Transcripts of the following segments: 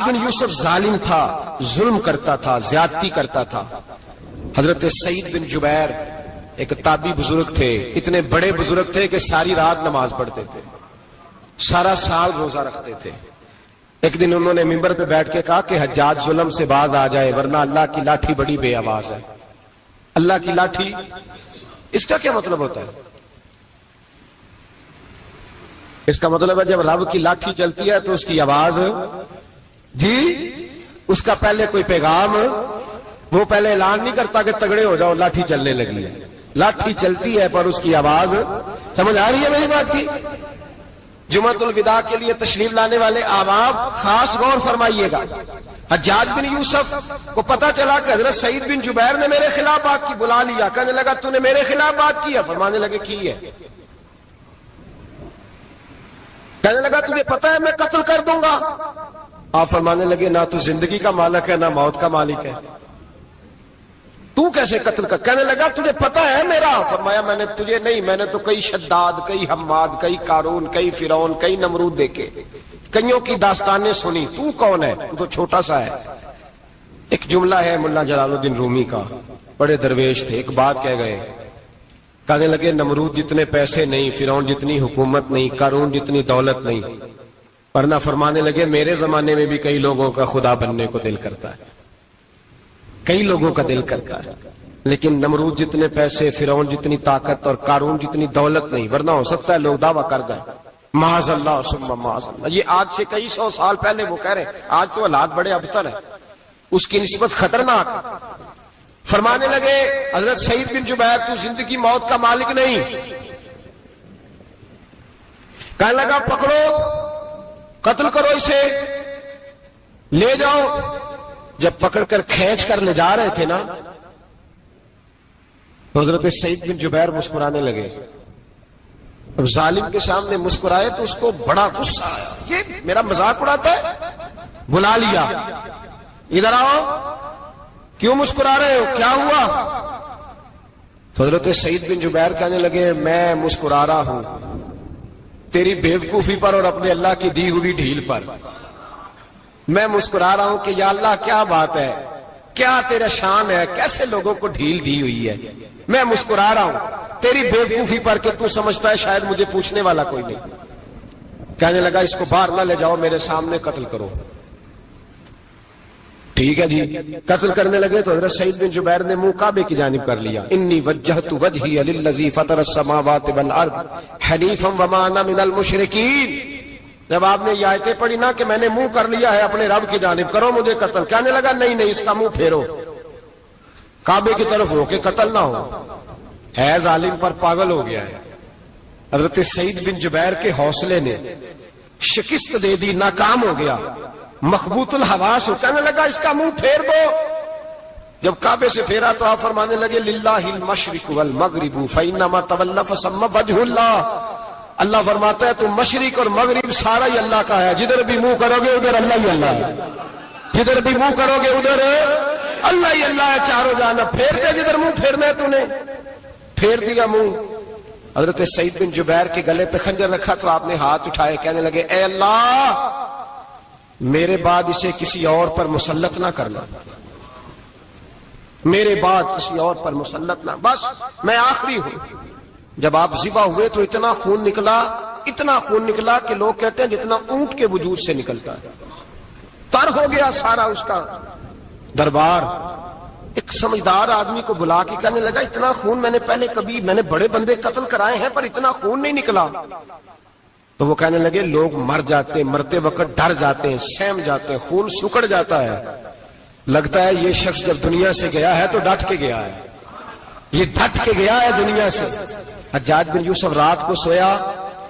بن یوسف ظالم تھا، ظلم کرتا تھا، زیادتی کرتا تھا۔ حضرت سعید بن جبیر ایک تابعی بزرگ تھے، اتنے بڑے بزرگ تھے کہ ساری رات نماز پڑھتے تھے، سارا سال روزہ رکھتے تھے۔ ایک دن انہوں نے منبر پہ بیٹھ کے کہا کہ حجاج ظلم سے باز آ جائے ورنہ اللہ کی لاٹھی بڑی بے آواز ہے۔ اللہ کی لاٹھی، اس کا کیا مطلب ہوتا ہے؟ اس کا مطلب ہے جب رب کی لاٹھی چلتی ہے تو اس کی آواز، جی اس کا پہلے کوئی پیغام، وہ پہلے اعلان نہیں کرتا کہ تگڑے ہو جاؤ لاٹھی چلنے لگی ہے، لاٹھی چلتی ہے پر اس کی آواز، سمجھ آ رہی ہے میری بات کی؟ جمعۃ الوداع کے لیے تشریف لانے والے احباب خاص غور فرمائیے گا۔ حجاج بن یوسف کو پتا چلا کہ حضرت سعید بن جبیر نے میرے خلاف بات کی، بلا لیا، کہنے لگا تو نے میرے خلاف بات کی ہے؟ فرمانے لگے کی ہے۔ کہنے لگا تجھے پتا ہے میں قتل کر دوں گا؟ آپ فرمانے لگے نہ تو زندگی کا مالک ہے نہ موت کا مالک ہے، تو کیسے قتل کر؟ کہنے لگا تجھے پتا ہے میرا؟ فرمایا میں نے تجھے نہیں، میں نے تو کئی شداد، کئی حماد، کئی قارون، کئی فرعون، کئی نمرود دیکھے، کئیوں کی داستانیں سنی، تو کون ہے؟ تو تو چھوٹا سا ہے۔ ایک جملہ ہے ملا جلال الدین رومی کا، بڑے درویش تھے، ایک بات کہہ گئے، کہنے لگے نمرود جتنے پیسے نہیں، فرعون جتنی حکومت نہیں، قارون جتنی دولت نہیں، ورنہ فرمانے لگے میرے زمانے میں بھی کئی لوگوں کا خدا بننے کو دل کرتا ہے، کئی لوگوں کا دل کرتا ہے، لیکن نمرود جتنے پیسے، فرعون جتنی طاقت اور قارون جتنی دولت نہیں، ورنہ ہو سکتا ہے لوگ دعویٰ کر جائیں معاذ اللہ ثم معاذ اللہ۔ یہ آج سے کئی سو سال پہلے وہ کہہ رہے ہیں، آج تو حالات بڑے ابتر ہیں، اس کی نسبت خطرناک۔ فرمانے لگے حضرت سعید بن جبیر تو زندگی موت کا مالک نہیں۔ کہنے لگا پکڑو، قتل کرو اسے، لے جاؤ۔ جب پکڑ کر کھینچ کر لے جا رہے تھے نا تو حضرت سعید بن جبیر مسکرانے لگے۔ اب ظالم کے سامنے مسکرائے تو اس کو بڑا غصہ آیا، یہ میرا مذاق اڑاتا ہے؟ بلا لیا، ادھر آؤ، کیوں مسکرا رہے ہو، کیا ہوا؟ تو حضرت سعید بن جبیر کہنے لگے میں مسکرا رہا ہوں تیری بیوقوفی پر اور اپنے اللہ کی دی ہوئی ڈھیل پر۔ میں مسکرا رہا ہوں کہ یا اللہ کیا بات ہے، کیا تیرا شان ہے، کیسے لوگوں کو ڈھیل دی ہوئی ہے۔ میں مسکرا رہا ہوں تیری بیوقوفی پر کہ تو سمجھتا ہے شاید مجھے پوچھنے والا کوئی نہیں۔ کہنے لگا اس کو باہر نہ لے جاؤ، میرے سامنے قتل کرو۔ ٹھیک ہے جی، قتل کرنے لگے تو حضرت سعید بن جبیر نے منہ کعبے کی جانب کر لیا، انی وجہت وجہی للذی فطر السماوات والارض حنیفا وما انا من المشرکین۔ جب آپ نے یہ آیتیں پڑھی نا کہ میں نے منہ کر لیا ہے اپنے رب کی جانب، کرو مجھے قتل، کہنے لگا نہیں نہیں، اس کا منہ پھیرو، کعبے کی طرف ہو کے قتل نہ ہو، ہے ظالم پر پاگل ہو گیا ہے۔ حضرت سعید بن جبیر کے حوصلے نے شکست دے دی، ناکام ہو گیا، مخبوط الحواس ہو، کہنے لگا اس کا منہ پھیر دو۔ جب کعبے سے پھیرا تو آپ فرمانے لگے للہ المشرق والمغرب فانما تولى فثم وجه اللہ۔ اللہ فرماتا ہے تم مشرق اور مغرب سارا ہی اللہ کا ہے، جدھر بھی منہ کرو گے ادھر اللہ ہی اللہ ہے، جدھر بھی منہ کرو گے ادھر اللہ ہی اللہ ہے، چاروں جانب پھیر دے، جدھر منہ پھیرنا ہے تو نے پھیر دیا منہ۔ حضرت سعید بن جبیر کے گلے پہ خنجر رکھا تو آپ نے ہاتھ اٹھائے، کہنے لگے اے اللہ میرے بعد اسے کسی اور پر مسلط نہ کرنا، میرے بعد کسی اور پر مسلط نہ، بس میں آخری ہوں۔ جب آپ ذبح ہوئے تو اتنا خون نکلا کہ لوگ کہتے ہیں جتنا اونٹ کے وجود سے نکلتا ہے، تر ہو گیا سارا اس کا دربار۔ ایک سمجھدار آدمی کو بلا کے کہنے لگا اتنا خون میں نے بڑے بندے قتل کرائے ہیں پر اتنا خون نہیں نکلا۔ تو وہ کہنے لگے لوگ مر جاتے، مرتے وقت ڈر جاتے ہیں، سہم جاتے ہیں، خون سکڑ جاتا ہے، لگتا ہے یہ شخص جب دنیا سے گیا ہے تو ڈٹ کے گیا ہے، یہ ڈٹ کے گیا ہے دنیا سے۔ حجاج بن یوسف رات کو سویا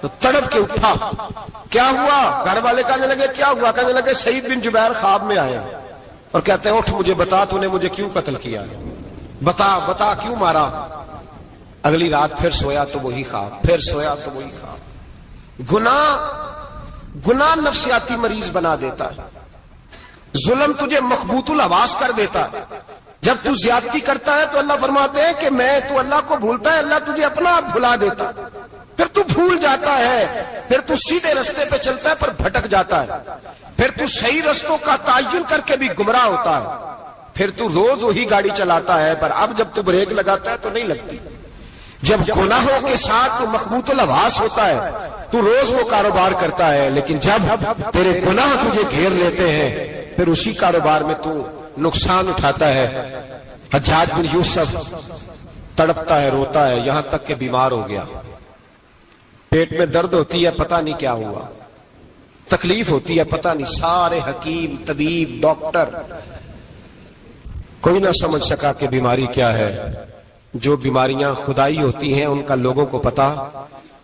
تو تڑپ کے اٹھا، کیا ہوا؟ گھر والے کہنے لگے کیا ہوا؟ کہنے لگے سعید بن جبیر خواب میں آئے اور کہتے ہیں اٹھ مجھے بتا تو نے مجھے کیوں قتل کیا، بتا کیوں مارا؟ اگلی رات پھر سویا تو وہی خواب، پھر سویا تو وہی خواب۔ گناہ نفسیاتی مریض بنا دیتا ہے، ظلم تجھے مخبوط الحواس کر دیتا ہے۔ جب تو زیادتی کرتا ہے تو اللہ فرماتے ہیں کہ تو اللہ کو بھولتا ہے، اللہ تجھے اپنا آپ بھلا دیتا ہے، پھر تو بھول جاتا ہے، پھر تو سیدھے رستے پہ چلتا ہے پر بھٹک جاتا ہے۔ پھر تو صحیح رستوں کا تعین کر کے بھی گمراہ ہوتا ہے، پھر تو روز وہی گاڑی چلاتا ہے، پر اب جب تو بریک لگاتا ہے تو نہیں لگتی۔ جب گناہوں کے ساتھ تو مخبوط الحواس ہوتا ہے تو روز وہ کاروبار کرتا ہے، لیکن جب تیرے گناہ تجھے گھیر لیتے ہیں پھر اسی کاروبار میں تو نقصان اٹھاتا ہے۔ حجاج بن یوسف تڑپتا ہے، روتا ہے، یہاں تک کہ بیمار ہو گیا، پیٹ میں درد ہوتی ہے، پتہ نہیں کیا ہوا، تکلیف ہوتی ہے، پتہ نہیں، سارے حکیم، طبیب، ڈاکٹر، کوئی نہ سمجھ سکا کہ بیماری کیا ہے۔ جو بیماریاں خدائی ہوتی ہیں ان کا لوگوں کو پتا،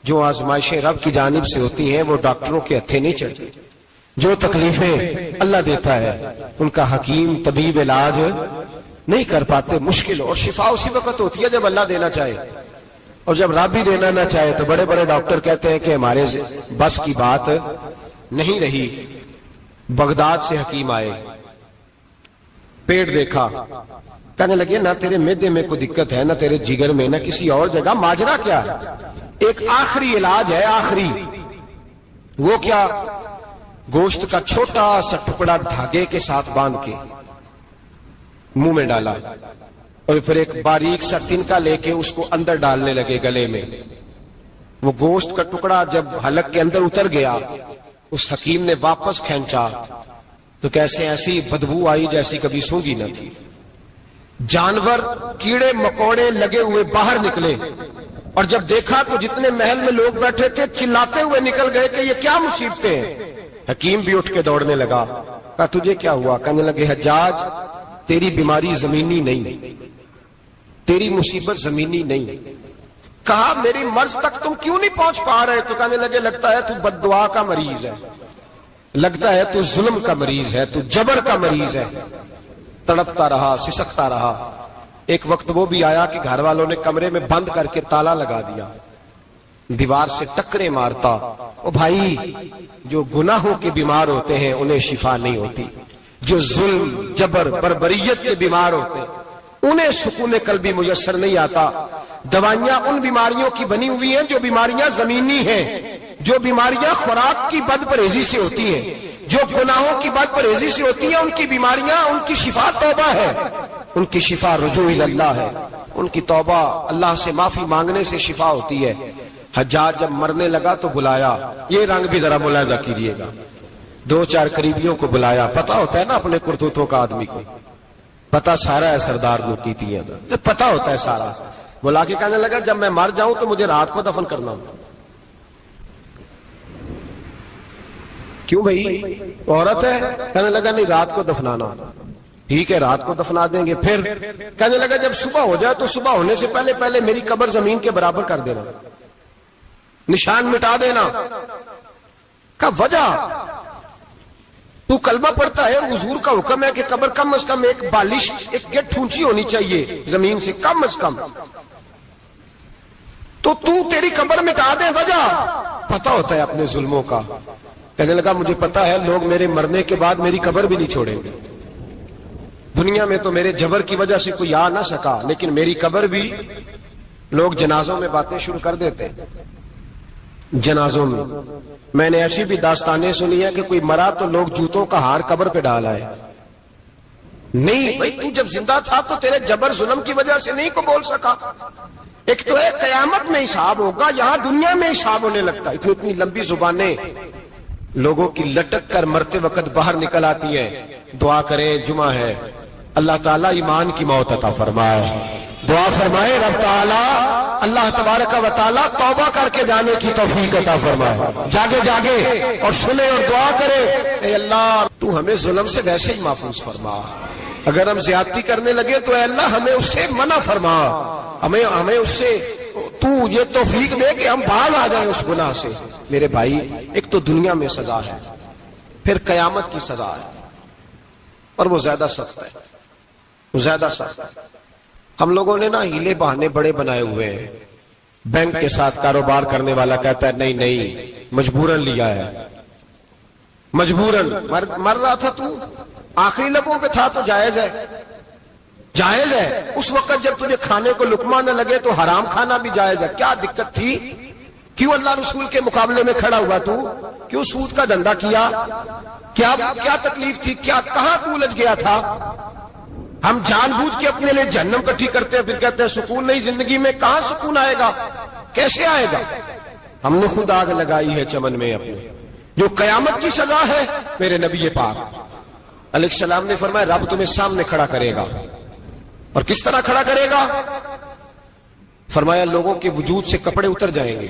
جو آزمائشیں رب کی جانب سے ہوتی ہیں وہ ڈاکٹروں کے ہتھے نہیں چڑھتی، جو تکلیفیں اللہ دیتا ہے ان کا حکیم طبیب علاج نہیں کر پاتے، مشکل، اور شفا اسی وقت ہوتی ہے جب اللہ دینا چاہے، اور جب رب بھی دینا نہ چاہے تو بڑے بڑے ڈاکٹر کہتے ہیں کہ ہمارے بس کی بات نہیں رہی۔ بغداد سے حکیم آئے، پیٹ دیکھا، کہنے لگے نہ تیرے معدے میں کوئی دقت ہے، نہ تیرے جگر میں، نہ کسی اور جگہ، ماجرا کیا ہے؟ ایک آخری علاج ہے، آخری، وہ کیا؟ گوشت کا چھوٹا سا ٹکڑا دھاگے کے ساتھ باندھ کے منہ میں ڈالا، اور پھر ایک باریک سا تنکا لے کے اس کو اندر ڈالنے لگے گلے میں۔ وہ گوشت کا ٹکڑا جب حلق کے اندر اتر گیا، اس حکیم نے واپس کھینچا تو کیسے ایسی بدبو آئی جیسی کبھی سونگی نہ تھی۔ جانور، کیڑے مکوڑے لگے ہوئے باہر نکلے، اور جب دیکھا تو جتنے محل میں لوگ بیٹھے تھے چلاتے ہوئے نکل گئے کہ یہ کیا مصیبتیں ہیں۔ حکیم بھی اٹھ کے دوڑنے لگا، کہا تجھے کیا ہوا؟ کہنے لگے حجاج تیری بیماری زمینی نہیں، تیری مصیبت زمینی نہیں۔ کہا میری مرض تک تم کیوں نہیں پہنچ پا رہے؟ تو کہنے لگے لگتا ہے تو بد دعا کا مریض ہے، لگتا ہے تو ظلم کا مریض ہے، تو جبر کا مریض ہے۔ تڑپتا رہا، سسکتا رہا۔ ایک وقت وہ بھی آیا کہ گھر والوں نے کمرے میں بند کر کے تالا لگا دیا، دیوار سے ٹکرے مارتا۔ او بھائی، جو گناہوں کے بیمار ہوتے ہیں انہیں شفا نہیں ہوتی، جو ظلم، جبر، بربریت کے بیمار ہوتے ہیں انہیں سکون قلبی میسر نہیں آتا۔ دوائیاں ان بیماریوں کی بنی ہوئی ہیں جو بیماریاں زمینی ہیں، جو بیماریاں خوراک کی بد پرہیزی سے ہوتی ہیں، جو گناہوں کی بد پرہیزی سے ہوتی ہیں، ان کی بیماریاں، ان کی شفا توبہ ہے، ان کی شفا رجوع اللہ ہے، ان کی توبہ اللہ سے معافی مانگنے سے شفا ہوتی ہے۔ حجاج جب مرنے لگا تو بلایا، یہ رنگ بھی ذرا ملاحظہ کیجیے گا، دو چار قریبیوں کو بلایا، پتا ہوتا ہے نا اپنے کرتوتوں کا آدمی کو، پتا سارا ہے سردار نوکیتی ہے، جب پتا ہوتا ہے سارا، بلا کے کہنے لگا جب میں مر جاؤں تو مجھے رات کو دفن کرنا ہوں۔ کیوں بھائی، عورت ہے؟ کہنے لگا نہیں، رات کو دفنانا۔ ٹھیک ہے، رات کو دفنا دیں گے۔ پھر کہنے لگا جب صبح ہو جائے تو صبح ہونے سے پہلے پہلے میری قبر زمین کے برابر کر دینا، نشان مٹا دینا۔ کہا وجہ؟ تو کلمہ پڑھتا ہے، حضور کا حکم ہے کہ قبر کم از کم ایک بالش، ایک گٹ اونچی ہونی چاہیے زمین سے، کم از کم، تو تیری قبر مٹا دے، وجہ؟ پتا ہوتا ہے اپنے ظلموں کا۔ کہنے لگا مجھے پتا ہے لوگ میرے مرنے کے بعد میری قبر بھی نہیں چھوڑیں گے، دنیا میں تو میرے جبر کی وجہ سے کوئی آ نہ سکا، لیکن میری قبر بھی لوگ جنازوں میں باتیں شروع کر دیتے ہیں۔ جنازوں میں نے ایسی بھی داستانیں سنی ہے کہ کوئی مرا تو لوگ جوتوں کا ہار قبر پہ ڈال آئے۔ نہیں بھائی، تو جب زندہ تھا تو تیرے جبر ظلم کی وجہ سے نہیں کو بول سکا۔ ایک تو ہے قیامت میں حساب ہوگا، یہاں دنیا میں حساب ہونے لگتا۔ اتنی لمبی زبانیں لوگوں کی لٹک کر مرتے وقت باہر نکل آتی ہیں۔ دعا کریں، جمعہ ہے، اللہ تعالیٰ ایمان کی موت عطا فرمائے، دعا فرمائے رب تعالیٰ اللہ تبارک و تعالیٰ توبہ کر کے جانے کی توفیق عطا فرمائے، جاگے جاگے اور سنے اور دعا کرے، اے اللہ تو ہمیں ظلم سے ویسے ہی محفوظ فرما، اگر ہم زیادتی کرنے لگے تو اے اللہ ہمیں اس سے منع فرما، ہمیں اس سے تو یہ توفیق دے کہ ہم باز آ جائیں اس گناہ سے۔ میرے بھائی، ایک تو دنیا میں سزا ہے، پھر قیامت کی سزا ہے، اور وہ زیادہ سخت ہے، وہ زیادہ سخت ہے۔ ہم لوگوں نے نا ہیلے بہانے بڑے بنائے ہوئے ہیں۔ بینک کے ساتھ کاروبار کرنے والا کہتا ہے نہیں نہیں مجبوراً لیا ہے، مجبوراً مر رہا تھا تو آخری لبوں پہ تھا تو جائز ہے، جائز ہے۔ اس وقت جب تجھے کھانے کو لقمہ نہ لگے تو حرام کھانا بھی جائز ہے، کیا دقت تھی؟ کیوں اللہ رسول کے مقابلے میں کھڑا ہوا تو؟ کیوں سود کا دھندا کیا؟ کیا تکلیف تھی؟ کہاں تو الجھ گیا تھا؟ ہم جان بوجھ کے اپنے لیے جہنم کٹھی کرتے ہیں، پھر کہتے ہیں سکون نہیں زندگی میں۔ کہاں سکون آئے گا؟ کیسے آئے گا؟ ہم نے خود آگ لگائی ہے چمن میں اپنے۔ جو قیامت کی سزا ہے، میرے نبی پاک علیہ السلام نے فرمایا رب تمہیں سامنے کھڑا کرے گا۔ اور کس طرح کھڑا کرے گا؟ فرمایا لوگوں کے وجود سے کپڑے اتر جائیں گے،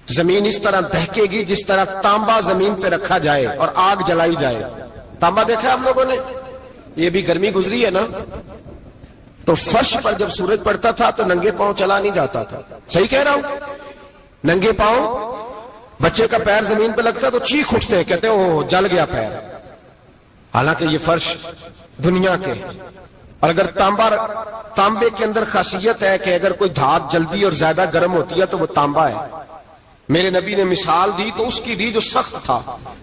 زمین اس طرح دہکے گی جس طرح تانبا زمین پہ رکھا جائے اور آگ جلائی جائے۔ تانبا دیکھا ہم لوگوں نے؟ یہ بھی گرمی گزری ہے نا، تو فرش پر جب سورج پڑتا تھا تو ننگے پاؤں چلا نہیں جاتا تھا۔ صحیح کہہ رہا ہوں؟ ننگے پاؤں، بچے کا پیر زمین پہ لگتا تو چیخ اٹھتے ہیں، کہتے ہیں اوہ جل گیا پیر۔ حالانکہ یہ فرش دنیا کے، اور اگر تانبے کے اندر خاصیت ہے کہ اگر کوئی دھات جلدی اور زیادہ گرم ہوتی ہے تو وہ تانبا ہے۔ میرے نبی نے مثال دی تو اس کی دی جو سخت تھا،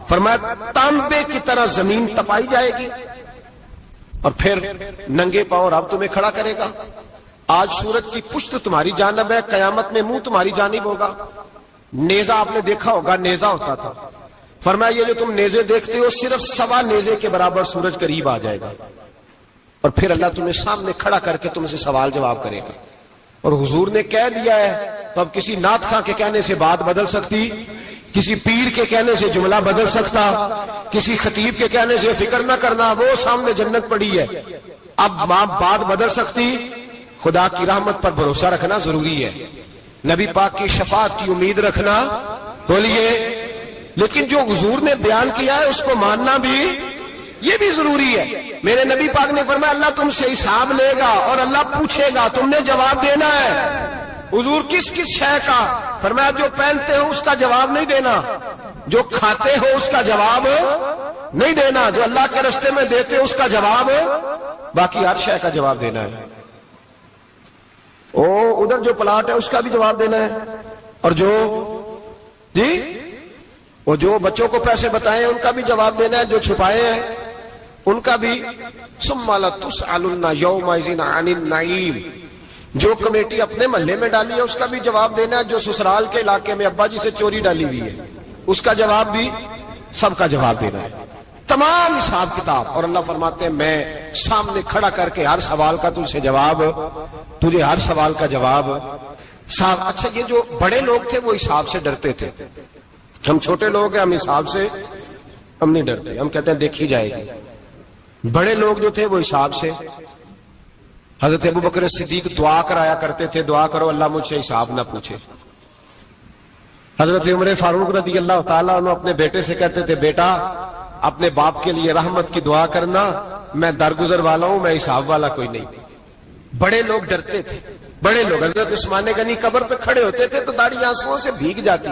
فرمایا تانبے کی طرح زمین تپائی جائے گی اور پھر ننگے پاؤں رب تمہیں کھڑا کرے گا۔ آج سورج کی پشت تمہاری جانب ہے، قیامت میں منہ تمہاری جانب ہوگا۔ نیزہ آپ نے دیکھا ہوگا، نیزہ ہوتا تھا، فرمایا یہ جو تم نیزے دیکھتے ہو صرف 1.25 نیزے کے برابر سورج قریب آ جائے گا، اور پھر اللہ تمہیں سامنے کھڑا کر کے تم سے سوال جواب کرے گا۔ اور حضور نے کہہ دیا ہے تو اب کسی نعت خواں کے کہنے سے بات بدل سکتی، کسی پیر کے کہنے سے جملہ بدل سکتا، کسی خطیب کے کہنے سے فکر نہ کرنا وہ سامنے جنت پڑی ہے، اب بات بدل سکتی؟ خدا کی رحمت پر بھروسہ رکھنا ضروری ہے، نبی پاک کی شفاعت کی امید رکھنا، بولیے، لیکن جو حضور نے بیان کیا ہے اس کو ماننا بھی یہ بھی ضروری ہے۔ میرے نبی پاک نے فرمایا اللہ تم سے حساب لے گا اور اللہ پوچھے گا، تم نے جواب دینا ہے۔ حضور کس شے کا؟ فرمایا جو پہنتے ہو اس کا جواب نہیں دینا، جو کھاتے ہو اس کا جواب نہیں دینا، جو اللہ کے راستے میں دیتے ہو اس کا جواب، باقی ہر شے کا جواب دینا ہے۔ ادھر جو پلاٹ ہے اس کا بھی جواب دینا ہے، اور جو بچوں کو پیسے بتائے ان کا بھی جواب دینا ہے، جو چھپائے ہیں ان کا بھی۔ ثم لتسألن یومئذ عن النعیم، جو کمیٹی اپنے محلے میں ڈالی ہے اس کا بھی جواب دینا ہے، جو سسرال کے علاقے میں ابا جی سے چوری ڈالی ہوئی ہے اس کا جواب بھی، سب کا جواب دینا ہے، تمام حساب کتاب۔ اور اللہ فرماتے ہیں میں سامنے کھڑا کر کے ہر سوال کا تجھ سے جواب، تجھے ہر سوال کا جواب صاحب۔ اچھا یہ جو بڑے لوگ تھے وہ حساب سے ڈرتے تھے، ہم چھوٹے لوگ ہیں ہم حساب سے ہم نہیں ڈرتے، ہم کہتے ہیں دیکھی جائے گی۔ بڑے لوگ جو تھے وہ حساب سے، حضرت ابوبکر صدیق دعا کرایا کرتے تھے، دعا کرو اللہ مجھ سے حساب نہ پوچھے۔ حضرت عمر فاروق رضی اللہ تعالیٰ عنہ اپنے بیٹے سے کہتے تھے بیٹا اپنے باپ کے لیے رحمت کی دعا کرنا، میں درگزر والا ہوں، میں حساب والا کوئی نہیں۔ بڑے لوگ ڈرتے تھے، بڑے لوگ۔ حضرت عثمان غنی قبر پہ کھڑے ہوتے تھے تو داڑھی آنسوؤں سے بھیگ جاتی،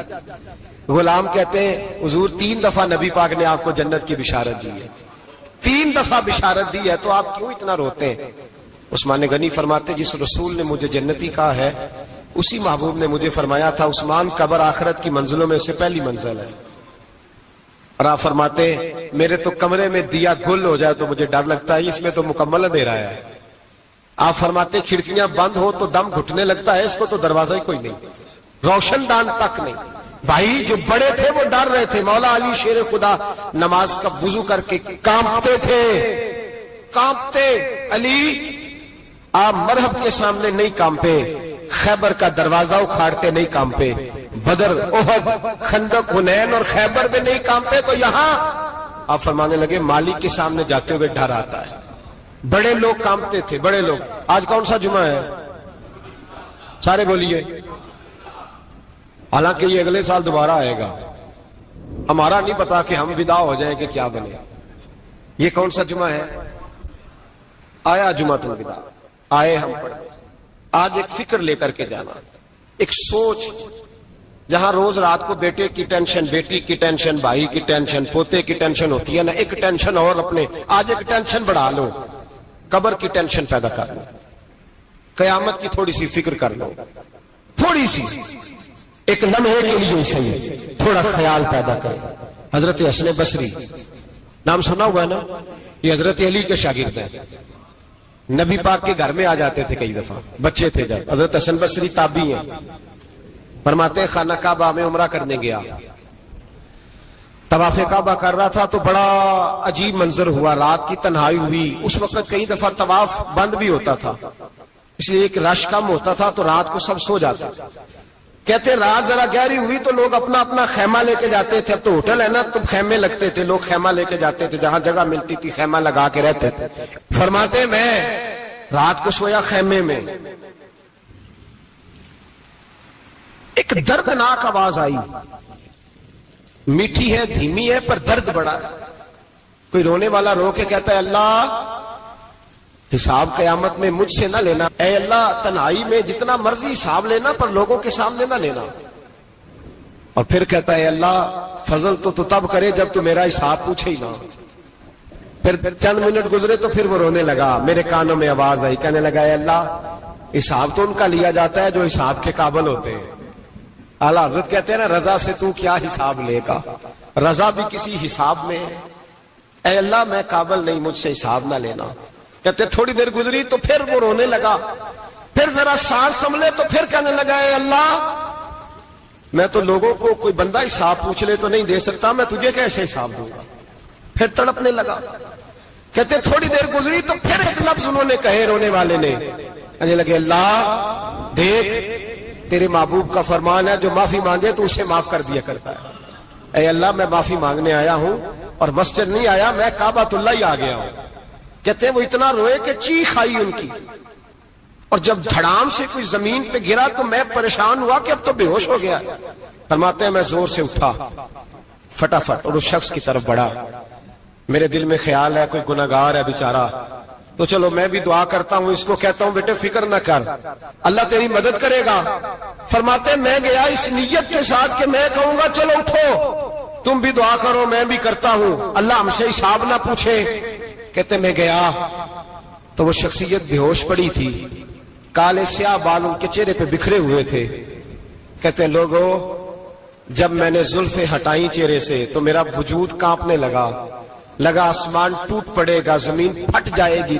غلام کہتے ہیں حضور 3 دفعہ نبی پاک نے آپ کو جنت کی بشارت دی ہے، 3 دفعہ بشارت دی ہے تو آپ کیوں اتنا روتے ہیں؟ عثمان غنی فرماتے جس رسول نے مجھے جنتی کہا ہے اسی محبوب نے مجھے فرمایا تھا عثمان قبر آخرت کی منزلوں میں سے پہلی منزل ہے۔ اور آپ فرماتے میرے تو کمرے میں دیا گل ہو جائے تو مجھے ڈر لگتا ہے، اس میں تو مکمل اندھیرا ہے۔ آپ فرماتے کھڑکیاں بند ہو تو دم گھٹنے لگتا ہے، اس کو تو دروازہ ہی کوئی نہیں، روشن دان تک نہیں۔ بھائی جو بڑے تھے وہ ڈر رہے تھے۔ مولا علی شیر خدا نماز کا وضو کر کے کانپتے تھے، کانپتے۔ علی آپ مرحب کے سامنے نہیں کانپے، خیبر کا دروازہ اکھاڑتے نہیں کانپے، بدر احد خندق حنین اور خیبر میں نہیں کانپے، تو یہاں آپ فرمانے لگے مالک کے سامنے جاتے ہوئے ڈر آتا ہے۔ بڑے لوگ کانپتے تھے، بڑے لوگ۔ آج کون سا جمعہ ہے؟ سارے بولیے۔ حالانکہ یہ اگلے سال دوبارہ آئے گا، ہمارا نہیں پتا کہ ہم ودا ہو جائیں کہ کیا بنے۔ یہ کون سا جمعہ ہے؟ آیا جمعۃ الوداع، آئے ہم پڑھے۔ آج ایک فکر لے کر کے جانا، ایک سوچ، جہاں روز رات کو بیٹے کی ٹینشن، بیٹی کی ٹینشن، بھائی کی ٹینشن، پوتے کی ٹینشن ہوتی ہے نا، ایک ٹینشن اور اپنے آج ایک ٹینشن بڑھا لو، قبر کی ٹینشن پیدا کر لو، قیامت کی تھوڑی سی فکر کر لو، تھوڑی سی، ایک لمحے کے لیے صحیح تھوڑا خیال پیدا کرے۔ حضرت حسن بصری نام سنا ہوا ہے نا، یہ حضرت علی کے شاگرد ہیں، نبی پاک کے گھر میں آ جاتے تھے کئی دفعہ، بچے تھے جب۔ حضرت حسن بصری تابعی ہیں، فرماتے خانہ کعبہ میں عمرہ کرنے گیا، طواف کعبہ کر رہا تھا تو بڑا عجیب منظر ہوا، رات کی تنہائی ہوئی۔ اس وقت کئی دفعہ طواف بند بھی ہوتا تھا، اس لیے ایک رش کم ہوتا تھا تو رات کو سب سو جاتے۔ کہتے رات ذرا گہری ہوئی تو لوگ اپنا اپنا خیمہ لے کے جاتے تھے، اب تو ہوٹل ہے نا تو خیمے لگتے تھے، لوگ خیمہ لے کے جاتے تھے، جہاں جگہ ملتی تھی خیمہ لگا کے رہتے تھے۔ فرماتے میں رات کو سویا خیمے میں، ایک دردناک آواز آئی، میٹھی ہے دھیمی ہے پر درد بڑا ہے۔ کوئی رونے والا رو کے کہتا ہے اللہ حساب قیامت میں مجھ سے نہ لینا، اے اللہ تنہائی میں جتنا مرضی حساب لینا پر لوگوں کے سامنے نہ لینا۔ اور پھر کہتا ہے اللہ فضل تو تب کرے جب تو میرا حساب پوچھے ہی نہ۔ پھر چند منٹ گزرے تو پھر وہ رونے لگا، میرے کانوں میں آواز آئی، کہنے لگا اے اللہ حساب تو ان کا لیا جاتا ہے جو حساب کے قابل ہوتے ہیں۔ اعلیٰ حضرت کہتے ہیں نا رضا سے تو کیا حساب لے گا، رضا بھی کسی حساب میں ہے۔ اے اللہ میں قابل نہیں، مجھ سے حساب نہ لینا۔ کہتے تھوڑی دیر گزری تو پھر وہ رونے لگا، پھر ذرا سانس سنبھلے تو پھر کہنے لگا اے اللہ میں تو لوگوں کو کوئی بندہ حساب پوچھ لے تو نہیں دے سکتا، میں تجھے کیسے حساب دوں گا۔ پھر تڑپنے لگا۔ کہتے تھوڑی دیر گزری تو پھر ایک لفظ انہوں نے کہے رونے والے نے، کہنے لگے اللہ دیکھ تیرے محبوب کا فرمان ہے جو معافی مانگے تو اسے معاف کر دیا کرتا ہے۔ اے اللہ میں معافی مانگنے آیا ہوں اور مسجد نہیں آیا، میں کعبۃ اللہ ہی آ گیا ہوں۔ کہتے ہیں وہ اتنا روئے کہ چیخ آئی ان کی، اور جب دھڑام سے کوئی زمین پہ گرا تو میں پریشان ہوا کہ اب تو بے ہوش ہو گیا۔ فرماتے ہیں میں زور سے اٹھا فٹافٹ اور اس شخص کی طرف بڑھا، میرے دل میں خیال ہے کوئی گناہگار ہے بیچارہ، تو چلو میں بھی دعا کرتا ہوں، اس کو کہتا ہوں بیٹے فکر نہ کر اللہ تیری مدد کرے گا۔ فرماتے میں گیا اس نیت کے ساتھ کہ میں کہوں گا چلو اٹھو تم بھی دعا کرو میں بھی کرتا ہوں، اللہ ہم سے حساب نہ پوچھے۔ کہتے میں گیا تو وہ شخصیت بے ہوش پڑی تھی، کالے سیاہ بال ان کے چہرے پہ بکھرے ہوئے تھے۔ کہتے لوگوں جب میں نے زلفیں ہٹائیں چہرے سے تو میرا وجود کانپنے لگا آسمان ٹوٹ پڑے گا، زمین پھٹ جائے گی،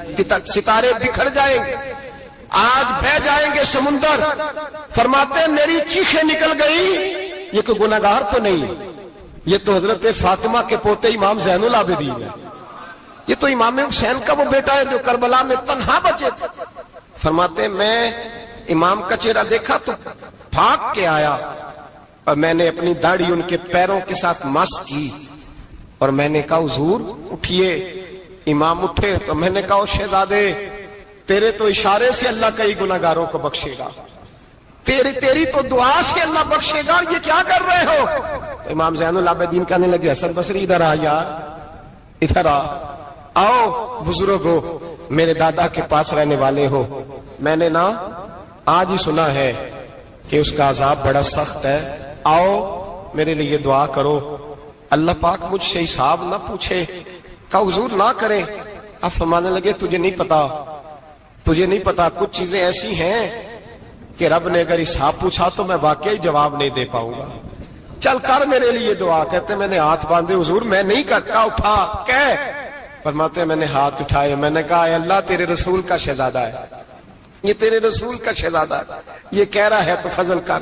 ستارے بکھر جائیں گے، آج بہ جائیں گے سمندر۔ فرماتے میری چیخیں نکل گئی، یہ کوئی گناہگار تو نہیں، یہ تو حضرت فاطمہ کے پوتے امام زین العابدین ہے، یہ تو امام حسین کا وہ بیٹا ہے جو کربلا میں تنہا بچے تھے۔ فرماتے میں امام کا چہرہ دیکھا تو بھاگ کے آیا اور میں نے اپنی داڑھی ان کے پیروں کے ساتھ مس کی اور میں نے کہا حضور اٹھئے۔ امام اٹھے تو میں نے کہا شہزادے تیرے تو اشارے سے اللہ کئی گناہگاروں کو بخشے گا، تیری تو دعا سے اللہ بخشے گا، یہ کیا کر رہے ہو؟ تو امام زین العابدین کہنے لگے حسن بصری ادھر آ یار، ادھر آؤ بزرگو، میرے دادا کے پاس رہنے والے ہو، میں نے نا آج ہی سنا ہے کہ اس کا عذاب بڑا سخت ہے، آؤ میرے لیے دعا کرو، اللہ پاک مجھ سے حساب نہ پوچھے۔ کہا حضور نہ کریں۔ اب فرمانے لگے تجھے نہیں پتا کچھ چیزیں ایسی ہیں کہ رب نے اگر حساب پوچھا تو میں واقعی جواب نہیں دے پاؤں گا، چل کر میرے لیے دعا۔ کہتے میں نے ہاتھ باندھے حضور میں نہیں کرتا، اٹھا کہہ۔ فرماتے میں نے ہاتھ اٹھائے، میں نے کہا اے اللہ تیرے رسول کا شہزادہ ہے، یہ تیرے رسول کا شہزادہ ہے، یہ کہہ رہا ہے تو فضل کر۔